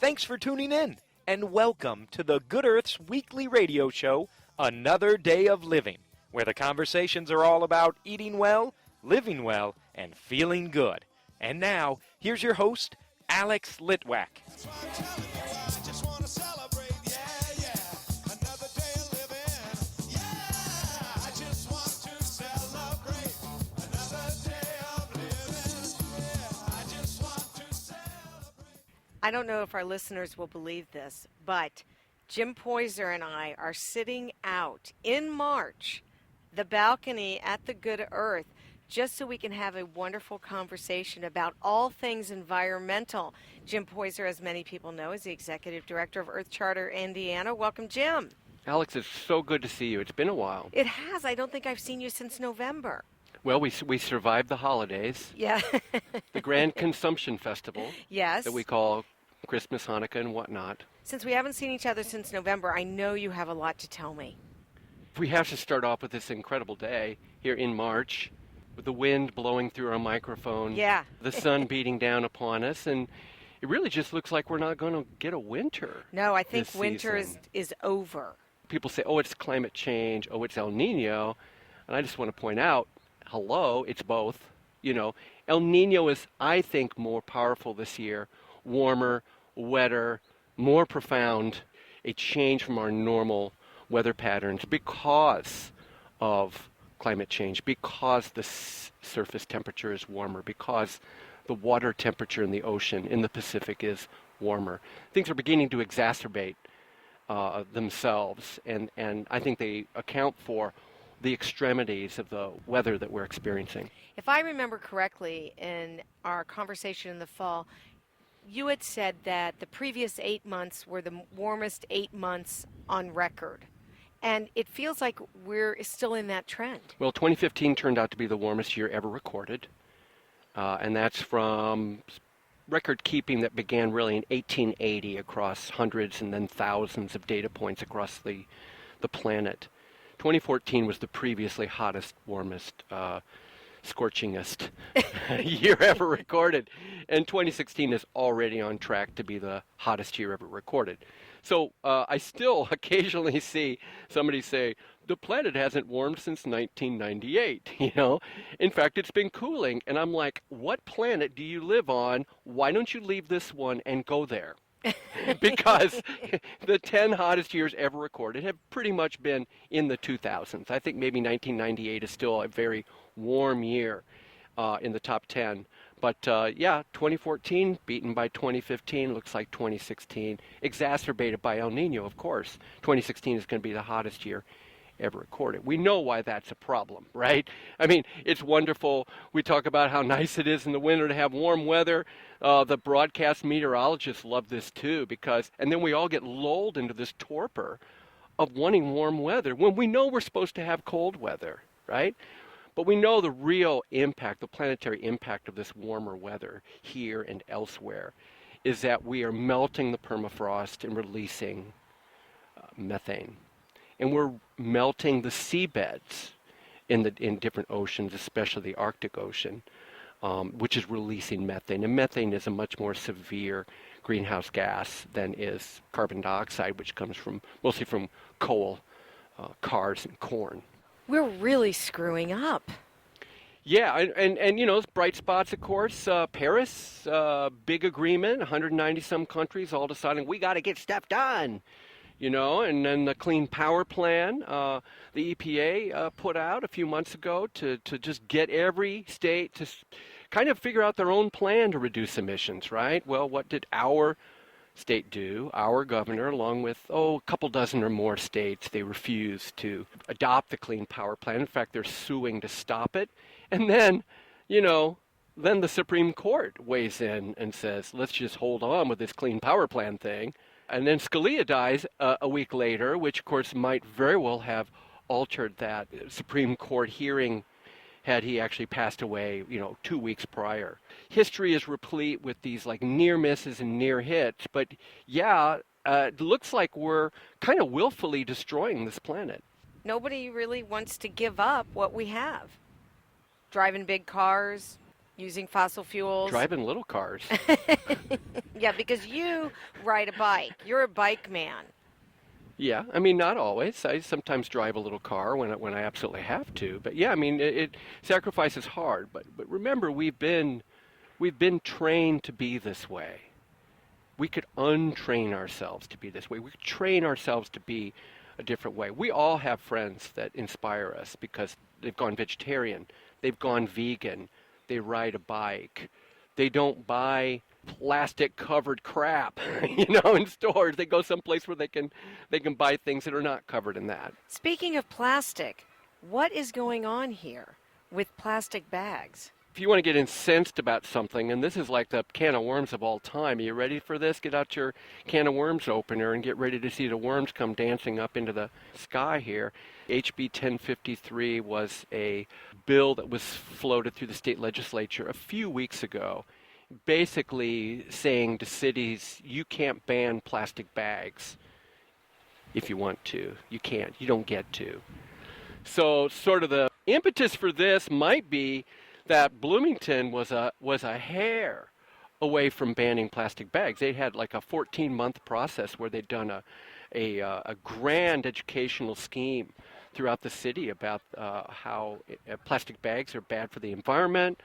Thanks for tuning in, and welcome to the Good Earth's weekly radio show, Another Day of Living, where the conversations are all about eating well, living well, and feeling good. And now, here's your host, Alex Litwack. I don't know if our listeners will believe this, but Jim Poyser and I are sitting out in March, the balcony at the Good Earth, just so we can have a wonderful conversation about all things environmental. Jim Poyser, as many people know, is the Executive Director of Earth Charter Indiana. Welcome, Jim. Alex, it's so good to see you. It's been a while. It has. I don't think I've seen you since November. Well, we survived the holidays. Yeah. The Grand Consumption Festival. Yes. That we call Christmas, Hanukkah, and whatnot. Since we haven't seen each other since November, I know you have a lot to tell me. We have to start off with this incredible day here in March, with the wind blowing through our microphone. Yeah. The sun beating down upon us, and it really just looks like we're not going to get a winter. No, I think this winter season. is over. People say, oh, it's climate change, oh, it's El Nino, and I just want to point out, hello, it's both. You know, El Nino is, I think, more powerful this year, warmer, wetter, more profound, a change from our normal weather patterns because of climate change, because the surface temperature is warmer, because the water temperature in the ocean, in the Pacific, is warmer. Things are beginning to exacerbate themselves, and I think they account for the extremities of the weather that we're experiencing. If I remember correctly, in our conversation in the fall, you had said that the previous 8 months were the warmest 8 months on record. And it feels like we're still in that trend. Well, 2015 turned out to be the warmest year ever recorded. And that's from record keeping that began really in 1880 across hundreds and then thousands of data points across the planet. 2014 was the previously hottest, warmest, scorchingest year ever recorded. And 2016 is already on track to be the hottest year ever recorded. So I still occasionally see somebody say, the planet hasn't warmed since 1998, you know. In fact, it's been cooling. And I'm like, what planet do you live on? Why don't you leave this one and go there? Because the 10 hottest years ever recorded have pretty much been in the 2000s. I think maybe 1998 is still a very warm year in the top 10. But yeah, 2014 beaten by 2015, looks like 2016 exacerbated by El Nino, of course. 2016 is going to be the hottest year ever recorded. We know why that's a problem, right? I mean, it's wonderful. We talk about how nice it is in the winter to have warm weather. The broadcast meteorologists love this too, and then we all get lulled into this torpor of wanting warm weather when we know we're supposed to have cold weather, right? But we know the real impact, the planetary impact of this warmer weather here and elsewhere is that we are melting the permafrost and releasing methane. And we're melting the seabeds in different oceans, especially the Arctic Ocean, which is releasing methane. And methane is a much more severe greenhouse gas than is carbon dioxide, which comes mostly from coal, cars, and corn. We're really screwing up. Yeah, and you know, bright spots, of course. Paris, big agreement, 190 some countries all deciding we got to get stuff done. You know, and then the Clean Power Plan, the EPA put out a few months ago to just get every state to kind of figure out their own plan to reduce emissions, right? Well, what did our state do? Our governor, along with, a couple dozen or more states, they refused to adopt the Clean Power Plan. In fact, they're suing to stop it. And then, you know, then the Supreme Court weighs in and says, let's just hold on with this Clean Power Plan thing. And then Scalia dies a week later, which, of course, might very well have altered that Supreme Court hearing had he actually passed away, 2 weeks prior. History is replete with these like near misses and near hits, but yeah, it looks like we're kind of willfully destroying this planet. Nobody really wants to give up what we have. Driving big cars, Using fossil fuels. Driving little cars. Yeah, because you ride a bike. You're a bike man. Yeah, I mean, not always. I sometimes drive a little car when I absolutely have to. But yeah, I mean, sacrifice is hard. But remember, we've been trained to be this way. We could untrain ourselves to be this way. We could train ourselves to be a different way. We all have friends that inspire us because they've gone vegetarian, they've gone vegan, they ride a bike, they don't buy plastic-covered crap, in stores. They go someplace where they can buy things that are not covered in that. Speaking of plastic, what is going on here with plastic bags? If you want to get incensed about something, and this is like the can of worms of all time, are you ready for this? Get out your can of worms opener and get ready to see the worms come dancing up into the sky here. HB 1053 was a bill that was floated through the state legislature a few weeks ago, basically saying to cities, you can't ban plastic bags if you want to. You can't. You don't get to. So sort of the impetus for this might be that Bloomington was a hair away from banning plastic bags. They had like a 14-month process where they'd done a grand educational scheme throughout the city about how plastic bags are bad for the environment.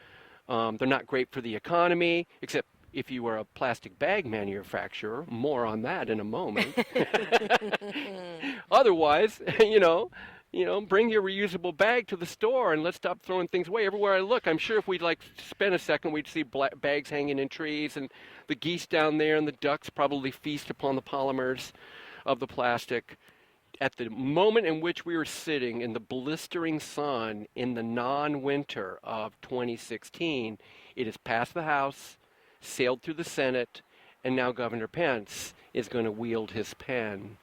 They're not great for the economy, except if you were a plastic bag manufacturer. More on that in a moment. Otherwise, bring your reusable bag to the store and let's stop throwing things away. Everywhere I look, I'm sure if we'd spend a second, we'd see bags hanging in trees and the geese down there and the ducks probably feast upon the polymers of the plastic. At the moment in which we were sitting in the blistering sun in the non-winter of 2016, it has passed the House, sailed through the Senate, and now Governor Pence is going to wield his pen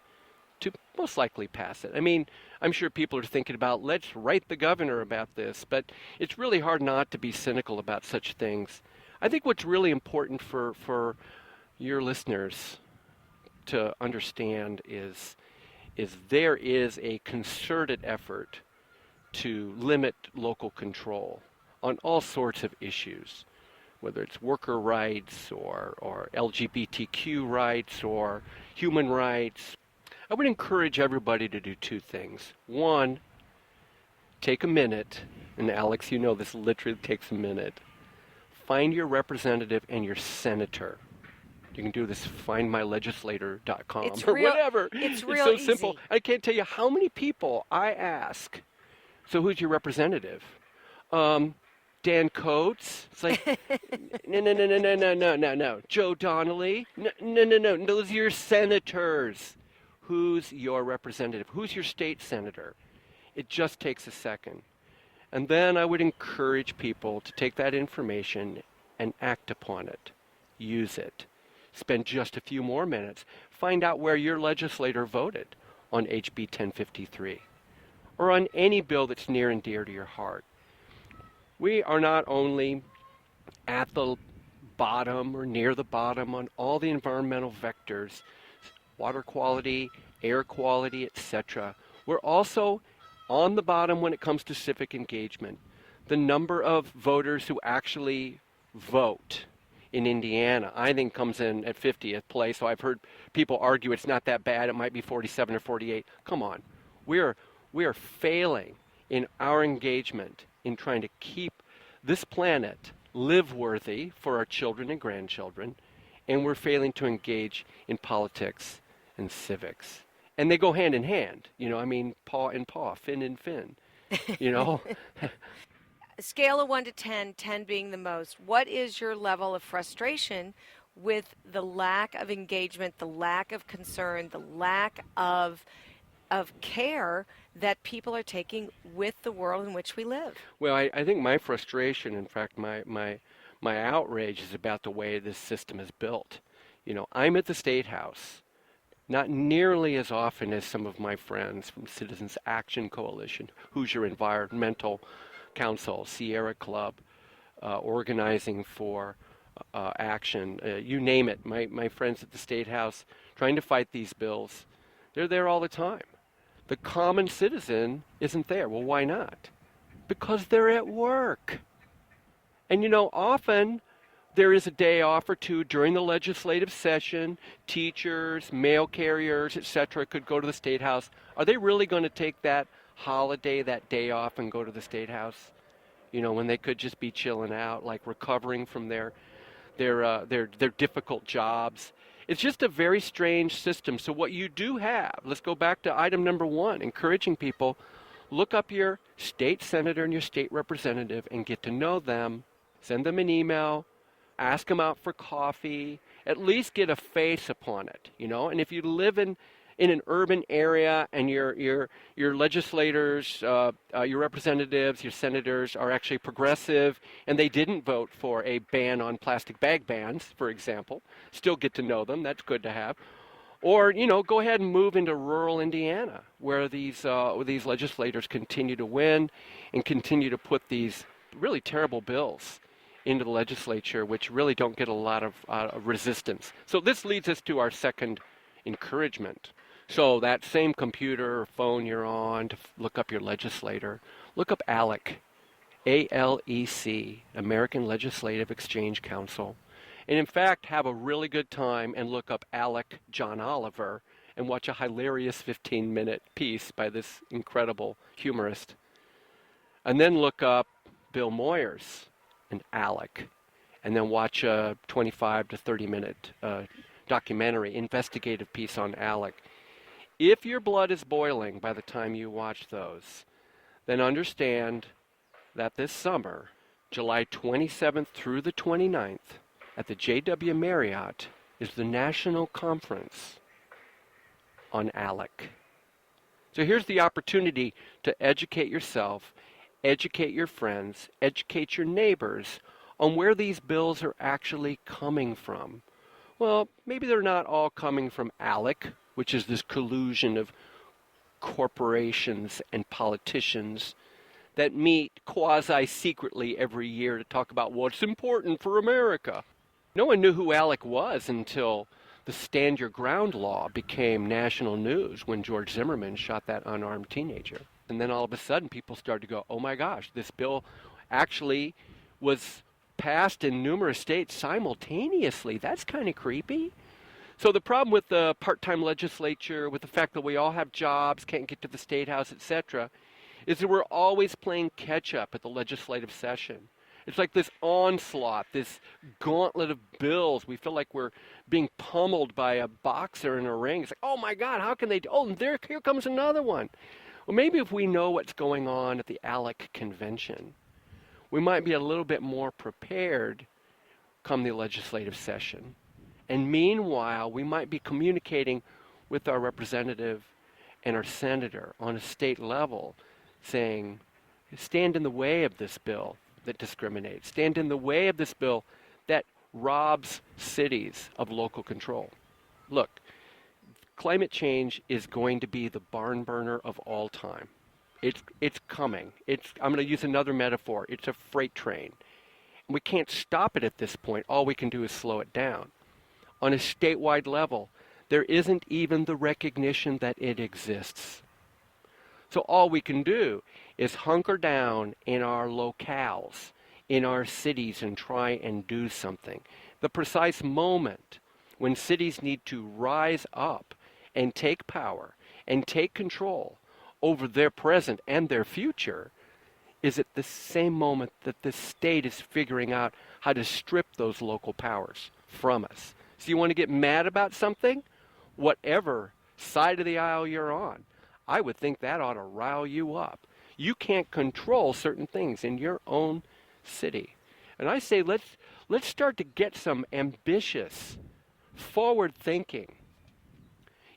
to most likely pass it. I mean, I'm sure people are thinking about, let's write the governor about this, but it's really hard not to be cynical about such things. I think what's really important for your listeners to understand is there is a concerted effort to limit local control on all sorts of issues, whether it's worker rights or LGBTQ rights or human rights. I would encourage everybody to do two things. One, take a minute, and Alex, you know this literally takes a minute. Find your representative and your senator. You can do this findmylegislator.com or whatever. It's real so simple. easy. I can't tell you how many people I ask, so who's your representative? Dan Coates? It's like, no. Joe Donnelly? No. Those are your senators. Who's your representative? Who's your state senator? It just takes a second. And then I would encourage people to take that information and act upon it. Use it. Spend just a few more minutes. Find out where your legislator voted on HB 1053 or on any bill that's near and dear to your heart. We are not only at the bottom or near the bottom on all the environmental vectors, water quality, air quality, etc. We're also on the bottom when it comes to civic engagement. The number of voters who actually vote in Indiana, I think, comes in at 50th place. So I've heard people argue it's not that bad. It might be 47 or 48. Come on. We are failing in our engagement in trying to keep this planet live-worthy for our children and grandchildren, and we're failing to engage in politics and civics. And they go hand in hand. Paw and paw, fin and fin. Scale of 1 to 10, 10 being the most. What is your level of frustration with the lack of engagement, the lack of concern, the lack of care that people are taking with the world in which we live? Well, I think my frustration, in fact, my outrage is about the way this system is built. I'm at the State House, not nearly as often as some of my friends from Citizens Action Coalition, Hoosier Environmental Council, Sierra Club, organizing for action, you name it. My friends at the State House trying to fight these bills, they're there all the time. The common citizen isn't there. Well, why not? Because they're at work. And often there is a day off or two during the legislative session. Teachers, mail carriers, etc., could go to the State House. Are they really going to take that holiday, that day off, and go to the State House? When they could just be chilling out, like recovering from their difficult jobs. It's just a very strange system. So what you do have, let's go back to item number 1, encouraging people, look up your state senator and your state representative and get to know them. Send them an email, ask them out for coffee, at least get a face upon it, And if you live in an urban area and your legislators, your representatives, your senators are actually progressive and they didn't vote for a ban on plastic bag bans, for example, still get to know them. That's good to have. Or, go ahead and move into rural Indiana where these legislators continue to win and continue to put these really terrible bills into the legislature, which really don't get a lot of resistance. So this leads us to our second encouragement. So that same computer or phone you're on to look up your legislator, look up ALEC, A-L-E-C, American Legislative Exchange Council. And in fact, have a really good time and look up Alec John Oliver and watch a hilarious 15-minute piece by this incredible humorist. And then look up Bill Moyers and Alec, and then watch a 25 to 30-minute documentary, investigative piece on Alec. If your blood is boiling by the time you watch those, then understand that this summer, July 27th through the 29th, at the JW Marriott, is the National Conference on ALEC. So here's the opportunity to educate yourself, educate your friends, educate your neighbors on where these bills are actually coming from. Well, maybe they're not all coming from ALEC, which is this collusion of corporations and politicians that meet quasi-secretly every year to talk about what's important for America. No one knew who ALEC was until the Stand Your Ground law became national news when George Zimmerman shot that unarmed teenager. And then all of a sudden people started to go, oh my gosh, this bill actually was passed in numerous states simultaneously. That's kind of creepy. So the problem with the part-time legislature, with the fact that we all have jobs, can't get to the State House, etc., is that we're always playing catch-up at the legislative session. It's like this onslaught, this gauntlet of bills. We feel like we're being pummeled by a boxer in a ring. It's like, oh my God, how can they? Oh, here comes another one. Well, maybe if we know what's going on at the ALEC convention, we might be a little bit more prepared come the legislative session. And meanwhile, we might be communicating with our representative and our senator on a state level, saying, stand in the way of this bill that discriminates. Stand in the way of this bill that robs cities of local control. Look, climate change is going to be the barn burner of all time. It's coming. I'm going to use another metaphor. It's a freight train. We can't stop it at this point. All we can do is slow it down. On a statewide level, there isn't even the recognition that it exists. So all we can do is hunker down in our locales, in our cities, and try and do something. The precise moment when cities need to rise up and take power and take control over their present and their future is at the same moment that the state is figuring out how to strip those local powers from us. So you want to get mad about something? Whatever side of the aisle you're on, I would think that ought to rile you up. You can't control certain things in your own city. And I say let's start to get some ambitious, forward thinking,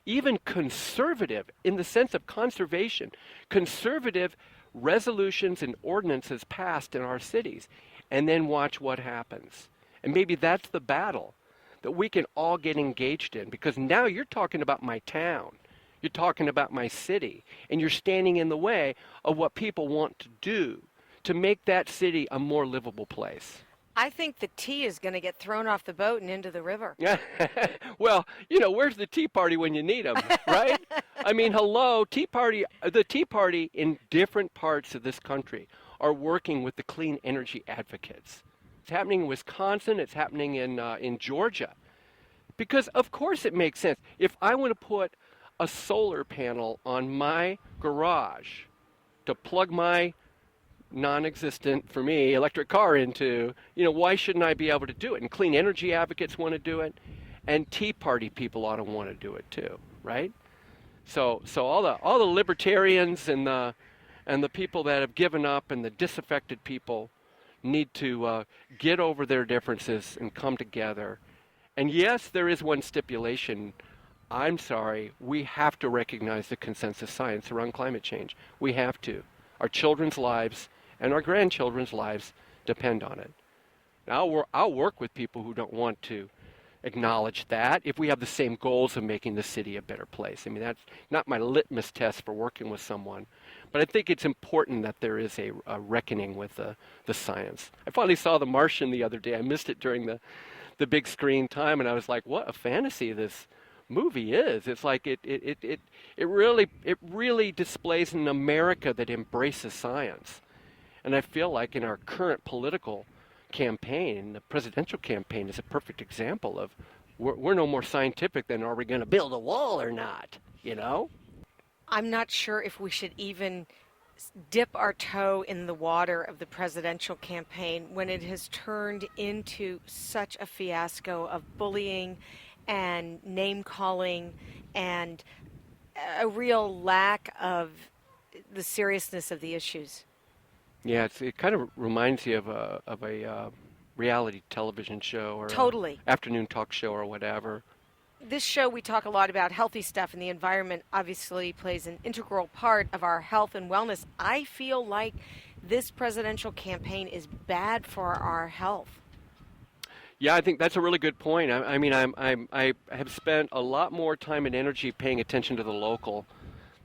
even conservative in the sense of conservation, conservative resolutions and ordinances passed in our cities, and then watch what happens. And maybe that's the battle that we can all get engaged in, because now you're talking about my town. You're talking about my city, and you're standing in the way of what people want to do to make that city a more livable place. I think the tea is going to get thrown off the boat and into the river. Well, where's the Tea Party when you need them, right? I mean, hello, Tea Party. The Tea Party in different parts of this country are working with the clean energy advocates. It's happening in Wisconsin. It's happening in Georgia. Because, of course, it makes sense. If I want to put a solar panel on my garage to plug my non-existent, for me, electric car into, why shouldn't I be able to do it? And clean energy advocates want to do it, and Tea Party people ought to want to do it too, right? So all the libertarians and the people that have given up and the disaffected people need to get over their differences and come together. And yes, there is one stipulation. I'm sorry, we have to recognize the consensus science around climate change. We have to. Our children's lives and our grandchildren's lives depend on it. Now, I'll work with people who don't want to acknowledge that if we have the same goals of making the city a better place. I mean, that's not my litmus test for working with someone. But I think it's important that there is a reckoning with the science. I finally saw The Martian the other day. I missed it during the big screen time, and I was like, what a fantasy this movie is. It's like it really displays an America that embraces science. And I feel like in our current political campaign, the presidential campaign is a perfect example of we're no more scientific than are we going to build a wall or not, I'm not sure if we should even dip our toe in the water of the presidential campaign when it has turned into such a fiasco of bullying and name-calling and a real lack of the seriousness of the issues. Yeah, it kind of reminds you of a reality television show or Totally. Afternoon talk show or whatever. This show, we talk a lot about healthy stuff, and the environment obviously plays an integral part of our health and wellness. I feel like this presidential campaign is bad for our health. Yeah, I think that's a really good point. I have spent a lot more time and energy paying attention to the local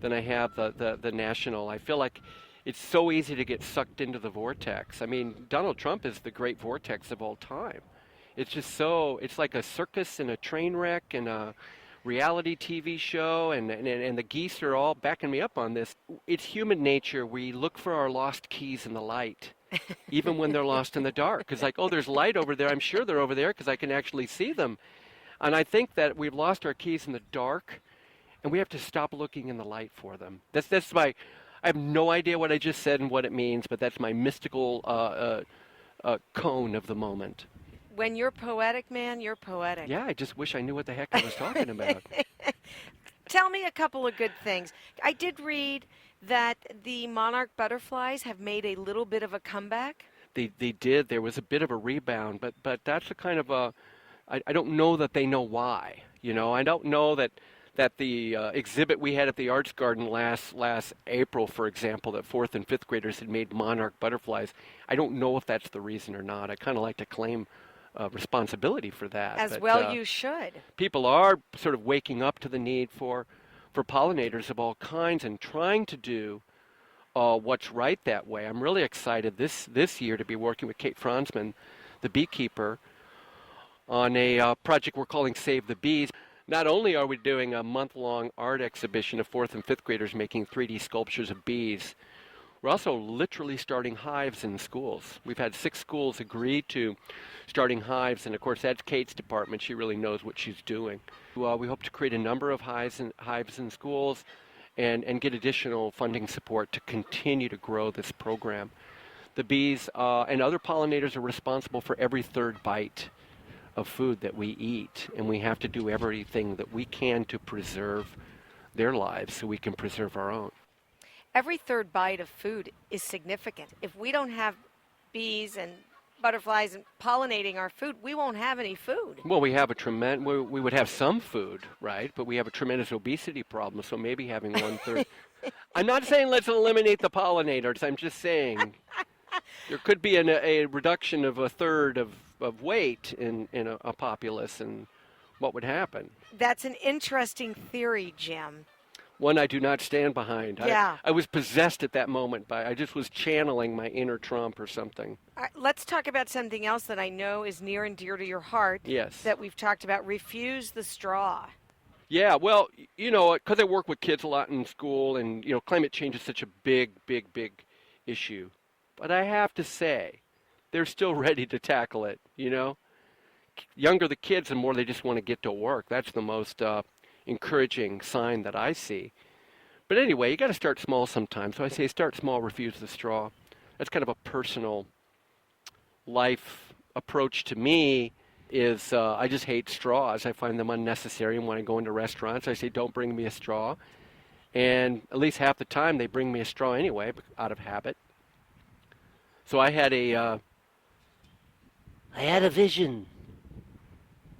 than I have the national. I feel like it's so easy to get sucked into the vortex. I mean, Donald Trump is the great vortex of all time. It's just it's like a circus and a train wreck and a reality TV show, and the geese are all backing me up on this. It's human nature. We look for our lost keys in the light, even when they're lost in the dark. It's like, oh, there's light over there. I'm sure they're over there because I can actually see them. And I think that we've lost our keys in the dark, and we have to stop looking in the light for them. That's my... I have no idea what I just said and what it means, but that's my mystical cone of the moment. When you're poetic, man, you're poetic. Yeah, I just wish I knew what the heck I was talking about. Tell me a couple of good things. I did read that the Monarch Butterflies have made a little bit of a comeback. They did. There was a bit of a rebound, but that's a kind of a... I don't know that they know why. I don't know that the exhibit we had at the Arts Garden last April, for example, that 4th and 5th graders had made Monarch Butterflies. I don't know if that's the reason or not. I kind of like to claim responsibility for that. But you should. People are sort of waking up to the need for pollinators of all kinds and trying to do what's right that way. I'm really excited this year to be working with Kate Franzman, the beekeeper, on a project we're calling Save the Bees. Not only are we doing a month-long art exhibition of 4th and 5th graders making 3D sculptures of bees, we're also literally starting hives in schools. We've had 6 schools agree to starting hives, and of course that's Kate's department. She really knows what she's doing. We hope to create a number of hives in schools and get additional funding support to continue to grow this program. The bees and other pollinators are responsible for every 3rd bite of food that we eat, and we have to do everything that we can to preserve their lives so we can preserve our own. Every 3rd bite of food is significant. If we don't have bees and butterflies and pollinating our food, we won't have any food. Well, we have we would have some food, right? But we have a tremendous obesity problem, so maybe having 1/3. I'm not saying let's eliminate the pollinators. I'm just saying there could be a reduction of 1/3 of weight in a populace, and what would happen? That's an interesting theory, Jim. One I do not stand behind. Yeah. I was possessed at that moment I just was channeling my inner Trump or something. All right, let's talk about something else that I know is near and dear to your heart. Yes. That we've talked about. Refuse the straw. Yeah, well, because I work with kids a lot in school, and, climate change is such a big, big, big issue. But I have to say, they're still ready to tackle it, you know? Younger the kids, the more they just want to get to work. That's the most encouraging sign that I see. But anyway, you got to start small sometimes. So I say start small, refuse the straw. That's kind of a personal life approach to me is I just hate straws. I find them unnecessary, and when I go into restaurants, I say, don't bring me a straw. And at least half the time, they bring me a straw anyway, out of habit. So I had a vision.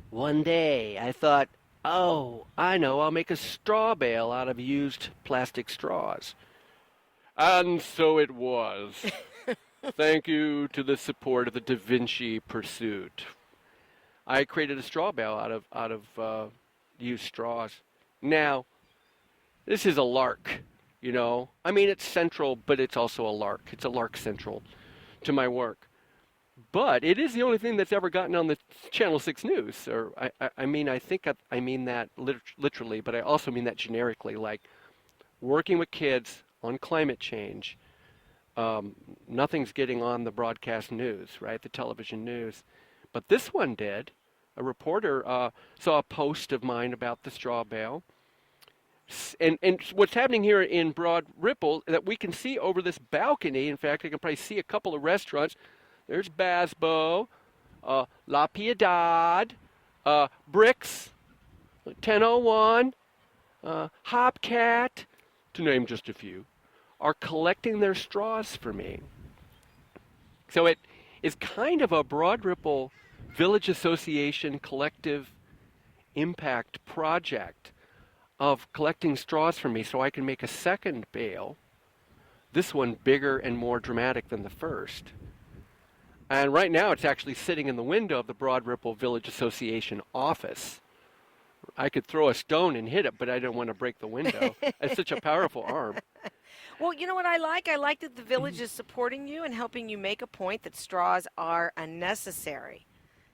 One day, I thought, oh, I know, I'll make a straw bale out of used plastic straws. And so it was. Thank you to the support of the Da Vinci Pursuit. I created a straw bale out of used straws. Now, this is a lark, you know. I mean, it's central, but it's also a lark. It's a lark central to my work. But it is the only thing that's ever gotten on the Channel 6 News. Or I mean, I think I mean that literally, but I also mean that generically, like working with kids on climate change. Nothing's getting on the broadcast news, right? The television news. But this one did. A reporter saw a post of mine about the straw bale. And what's happening here in Broad Ripple that we can see over this balcony, in fact, I can probably see a couple of restaurants. There's Basbo, La Piedad, Bricks, 1001, Hopcat, to name just a few, are collecting their straws for me. So it is kind of a Broad Ripple Village Association collective impact project of collecting straws for me so I can make a second bale, this one bigger and more dramatic than the first. And right now it's actually sitting in the window of the Broad Ripple Village Association office. I could throw a stone and hit it, but I don't want to break the window. It's such a powerful arm. Well, you know what I like? I like that the village is supporting you and helping you make a point that straws are unnecessary.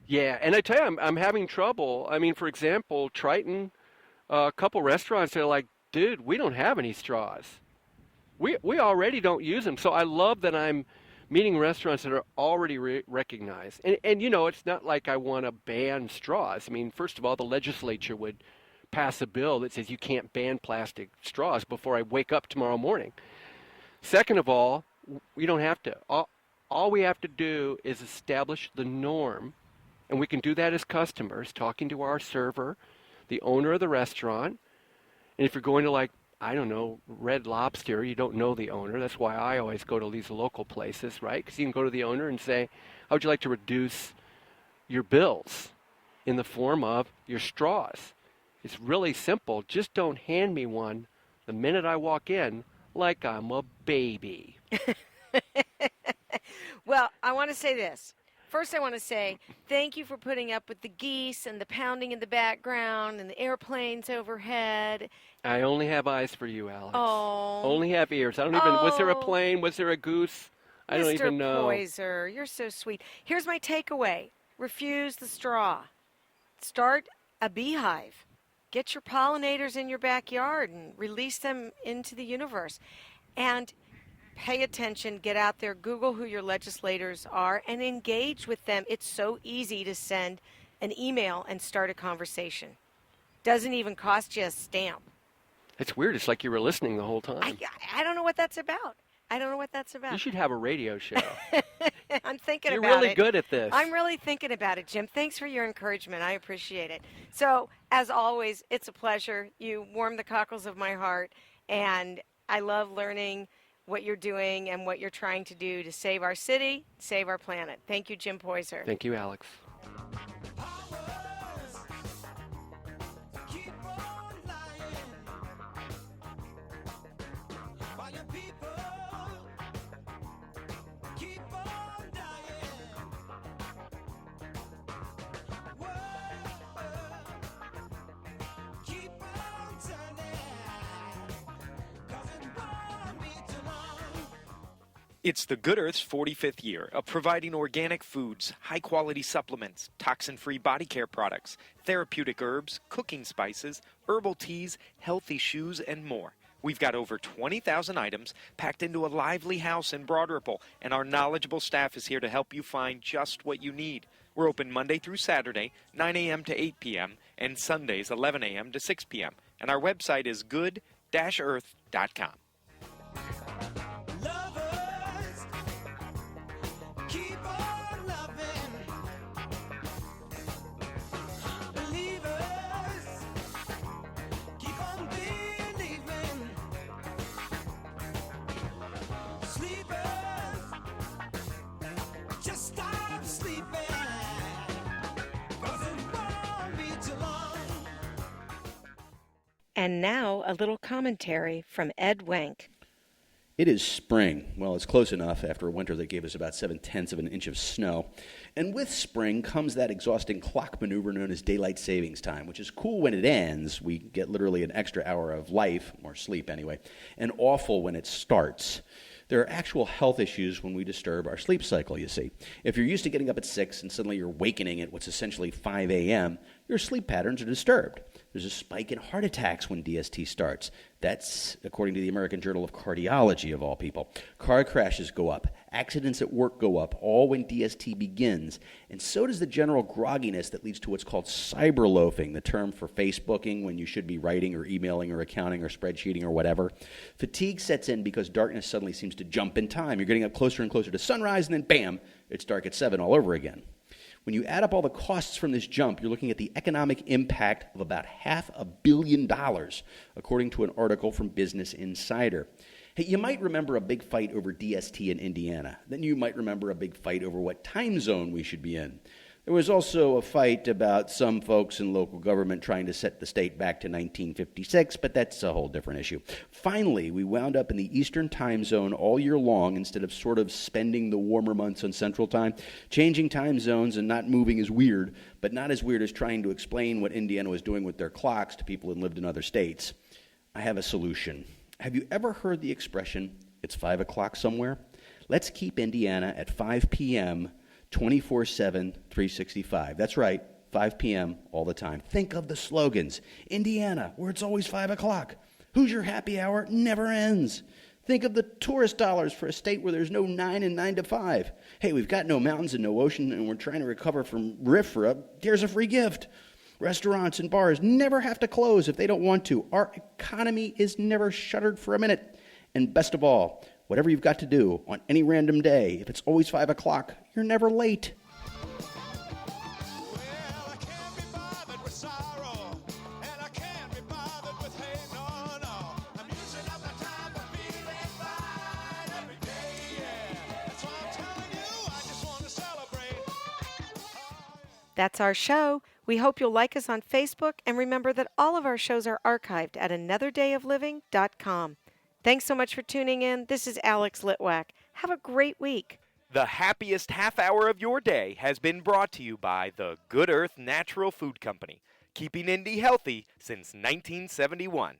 Yeah, and I tell you, I'm having trouble. I mean, for example, Triton, a couple restaurants, they're like, dude, we don't have any straws. We already don't use them. So I love that I'm meeting restaurants that are already recognized. And, you know, it's not like I want to ban straws. I mean, first of all, the legislature would pass a bill that says you can't ban plastic straws before I wake up tomorrow morning. Second of all, we don't have to. All we have to do is establish the norm, and we can do that as customers, talking to our server, the owner of the restaurant. And if you're going to, like, I don't know, Red Lobster, you don't know the owner. That's why I always go to these local places, right? Because you can go to the owner and say, how would you like to reduce your bills in the form of your straws? It's really simple. Just don't hand me one the minute I walk in like I'm a baby. Well, I want to say this. First, I want to say thank you for putting up with the geese and the pounding in the background and the airplanes overhead. I only have eyes for you, Alex. Oh. Only have ears. I don't even, was there a plane? Was there a goose? I don't even know. Mr. Poyser, you're so sweet. Here's my takeaway. Refuse the straw. Start a beehive. Get your pollinators in your backyard and release them into the universe. And pay attention, get out there, Google who your legislators are, and engage with them. It's so easy to send an email and start a conversation. Doesn't even cost you a stamp. It's weird. It's like you were listening the whole time. I don't know what that's about. You should have a radio show. I'm thinking You're about it. really good at this. I'm really thinking about it, Jim. Thanks for your encouragement. I appreciate it. So, as always, it's a pleasure. You warm the cockles of my heart, and I love learning what you're doing and what you're trying to do to save our city, save our planet. Thank you, Jim Poyser. Thank you, Alex. It's the Good Earth's 45th year of providing organic foods, high-quality supplements, toxin-free body care products, therapeutic herbs, cooking spices, herbal teas, healthy shoes, and more. We've got over 20,000 items packed into a lively house in Broad Ripple, and our knowledgeable staff is here to help you find just what you need. We're open Monday through Saturday, 9 a.m. to 8 p.m., and Sundays, 11 a.m. to 6 p.m. And our website is good-earth.com. And now a little commentary from Ed Wank. It is spring. Well, it's close enough after a winter that gave us about 7/10 of an inch of snow. And with spring comes that exhausting clock maneuver known as daylight savings time, which is cool when it ends. We get literally an extra hour of life, or sleep anyway, and awful when it starts. There are actual health issues when we disturb our sleep cycle, you see. If you're used to getting up at 6 and suddenly you're wakening at what's essentially 5 a.m., your sleep patterns are disturbed. There's a spike in heart attacks when DST starts. That's according to the American Journal of Cardiology, of all people. Car crashes go up. Accidents at work go up, all when DST begins. And so does the general grogginess that leads to what's called cyberloafing, the term for Facebooking when you should be writing or emailing or accounting or spreadsheeting or whatever. Fatigue sets in because darkness suddenly seems to jump in time. You're getting up closer and closer to sunrise, and then bam, it's dark at 7 all over again. When you add up all the costs from this jump, you're looking at the economic impact of about $500 million, according to an article from Business Insider. Hey, you might remember a big fight over DST in Indiana. Then you might remember a big fight over what time zone we should be in. There was also a fight about some folks in local government trying to set the state back to 1956, but that's a whole different issue. Finally, we wound up in the Eastern time zone all year long instead of sort of spending the warmer months on Central time. Changing time zones and not moving is weird, but not as weird as trying to explain what Indiana was doing with their clocks to people who lived in other states. I have a solution. Have you ever heard the expression, it's 5 o'clock somewhere? Let's keep Indiana at 5 p.m., 24/7, 365. That's right, 5 p.m. all the time. Think of the slogans. Indiana, where it's always 5 o'clock. Hoosier happy hour never ends. Think of the tourist dollars for a state where there's no 9 and 9 to 5. Hey, we've got no mountains and no ocean, and we're trying to recover from RFRA. Here's a free gift. Restaurants and bars never have to close if they don't want to. Our economy is never shuttered for a minute. And best of all, whatever you've got to do on any random day, if it's always 5 o'clock, you're never late. That's our show. We hope you'll like us on Facebook, and remember that all of our shows are archived at anotherdayofliving.com. Thanks so much for tuning in. This is Alex Litwack. Have a great week. The happiest half hour of your day has been brought to you by the Good Earth Natural Food Company, keeping Indy healthy since 1971.